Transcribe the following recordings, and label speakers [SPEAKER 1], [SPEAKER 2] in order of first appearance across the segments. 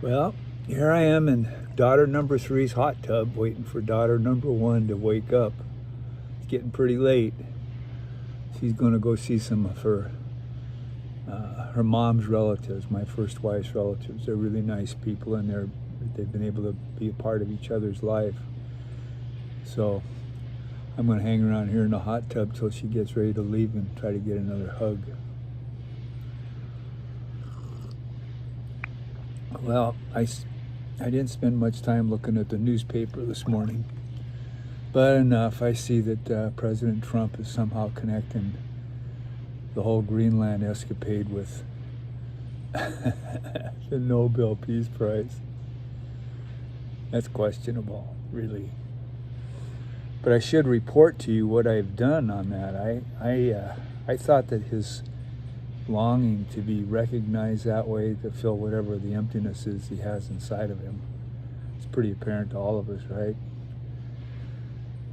[SPEAKER 1] Well, here I am in daughter number three's hot tub waiting for daughter number one to wake up. It's getting pretty late. She's going to go see some of her mom's relatives, my first wife's relatives. They're really nice people, and they've been able to be a part of each other's life. So I'm going to hang around here in the hot tub till she gets ready to leave and try to get another hug. Well, I didn't spend much time looking at the newspaper this morning, but enough. I see that President Trump is somehow connecting the whole Greenland escapade with the Nobel Peace Prize. That's questionable, really. But I should report to you what I've done on that. I thought that his longing to be recognized that way, to fill whatever the emptiness is he has inside of him, it's pretty apparent to all of us, right?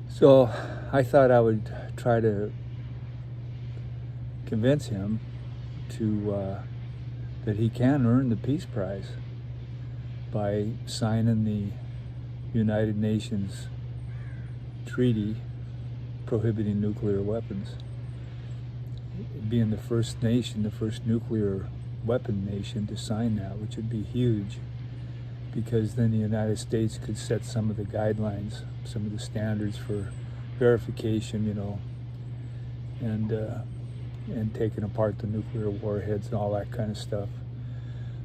[SPEAKER 1] So I thought I would try to convince him to that he can earn the Peace Prize by signing the United Nations treaty prohibiting nuclear weapons. Being the first nation, the first nuclear weapon nation to sign that, which would be huge, because then the United States could set some of the guidelines, some of the standards for verification, and taking apart the nuclear warheads and all that kind of stuff.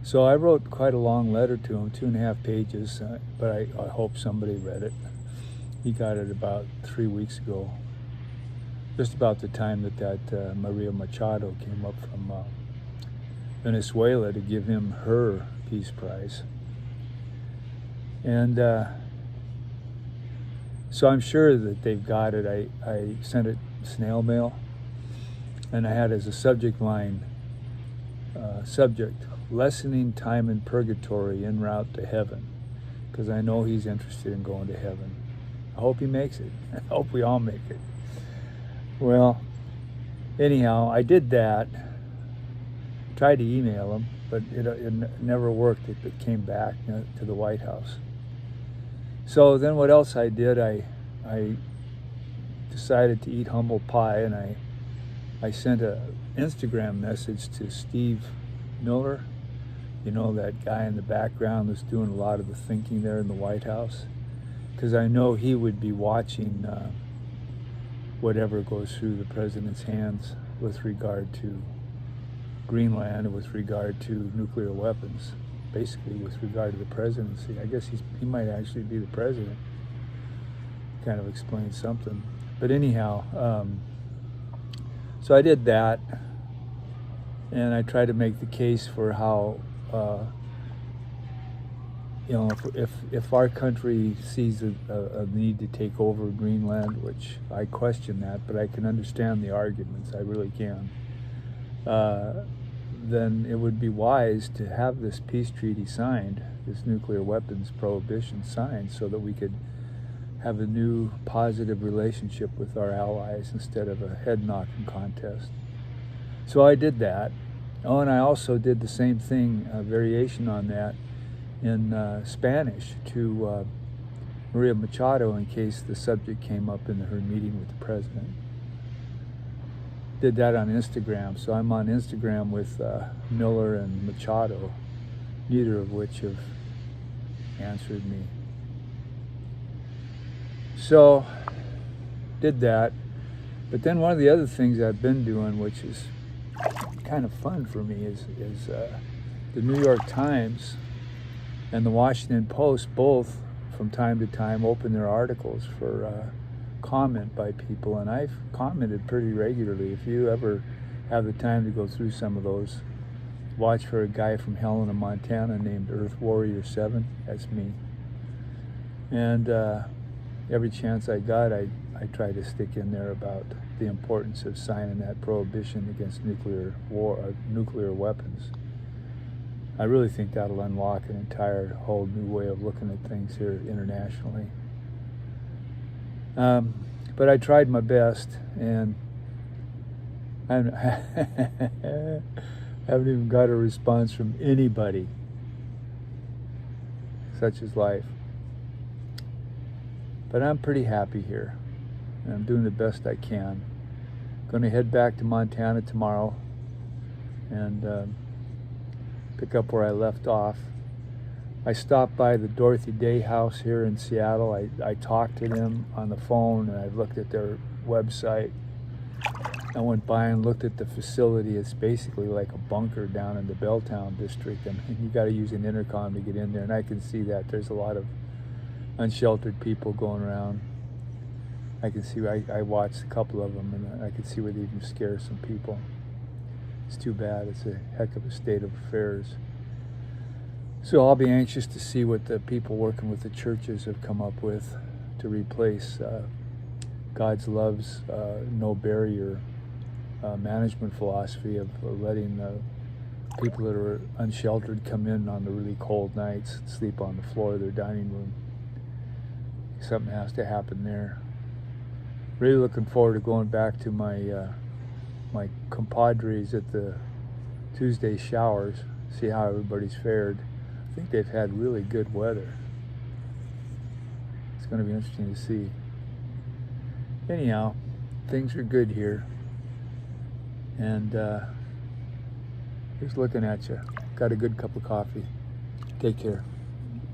[SPEAKER 1] So I wrote quite a long letter to him, 2.5 pages, but I hope somebody read it. He got it about 3 weeks ago, just about the time that Maria Machado came up from Venezuela to give him her Peace Prize. And so I'm sure that they've got it. I sent it snail mail, and I had as a subject line, subject, lessening time in purgatory en route to heaven, because I know he's interested in going to heaven. I hope he makes it. I hope we all make it. Well, anyhow, I did that. Tried to email him, but it never worked. It came back to the White House. So then what else I did, I decided to eat humble pie, and I sent an Instagram message to Steve Miller, that guy in the background that's doing a lot of the thinking there in the White House, because I know he would be watching whatever goes through the president's hands with regard to Greenland and with regard to nuclear weapons, basically with regard to the presidency. I guess he might actually be the president. Kind of explains something. But anyhow, so I did that, and I tried to make the case for how if our country sees a need to take over Greenland, which I question that, but I can understand the arguments, I really can, then it would be wise to have this peace treaty signed, this nuclear weapons prohibition signed, so that we could have a new positive relationship with our allies instead of a head-knocking contest. So I did that. Oh, and I also did the same thing, a variation on that, in Spanish to Maria Machado, in case the subject came up in her meeting with the president. Did that on Instagram. So I'm on Instagram with Miller and Machado, neither of which have answered me. So did that. But then one of the other things I've been doing, which is kind of fun for me, is the New York Times and the Washington Post both, from time to time, open their articles for comment by people, and I've commented pretty regularly. If you ever have the time to go through some of those, watch for a guy from Helena, Montana named Earth Warrior 7. That's me. And every chance I got, I try to stick in there about the importance of signing that prohibition against nuclear weapons. I really think that'll unlock an entire whole new way of looking at things here internationally. But I tried my best, and I haven't even got a response from anybody. Such is life. But I'm pretty happy here, and I'm doing the best I can. Going to head back to Montana tomorrow and pick up where I left off. I stopped by the Dorothy Day House here in Seattle. I talked to them on the phone, and I looked at their website. I went by and looked at the facility. It's basically like a bunker down in the Belltown district, and you got to use an intercom to get in there, and I can see that there's a lot of unsheltered people going around. I can see, I watched a couple of them, and I can see where they even scare some people. It's too bad. It's a heck of a state of affairs. So I'll be anxious to see what the people working with the churches have come up with to replace God's love's no barrier management philosophy of letting the people that are unsheltered come in on the really cold nights and sleep on the floor of their dining room. Something has to happen there. Really looking forward to going back to my my compadres at the Tuesday showers, see how everybody's fared. I think they've had really good weather. It's going to be interesting to see. Anyhow, things are good here. And just looking at you. Got a good cup of coffee. Take care.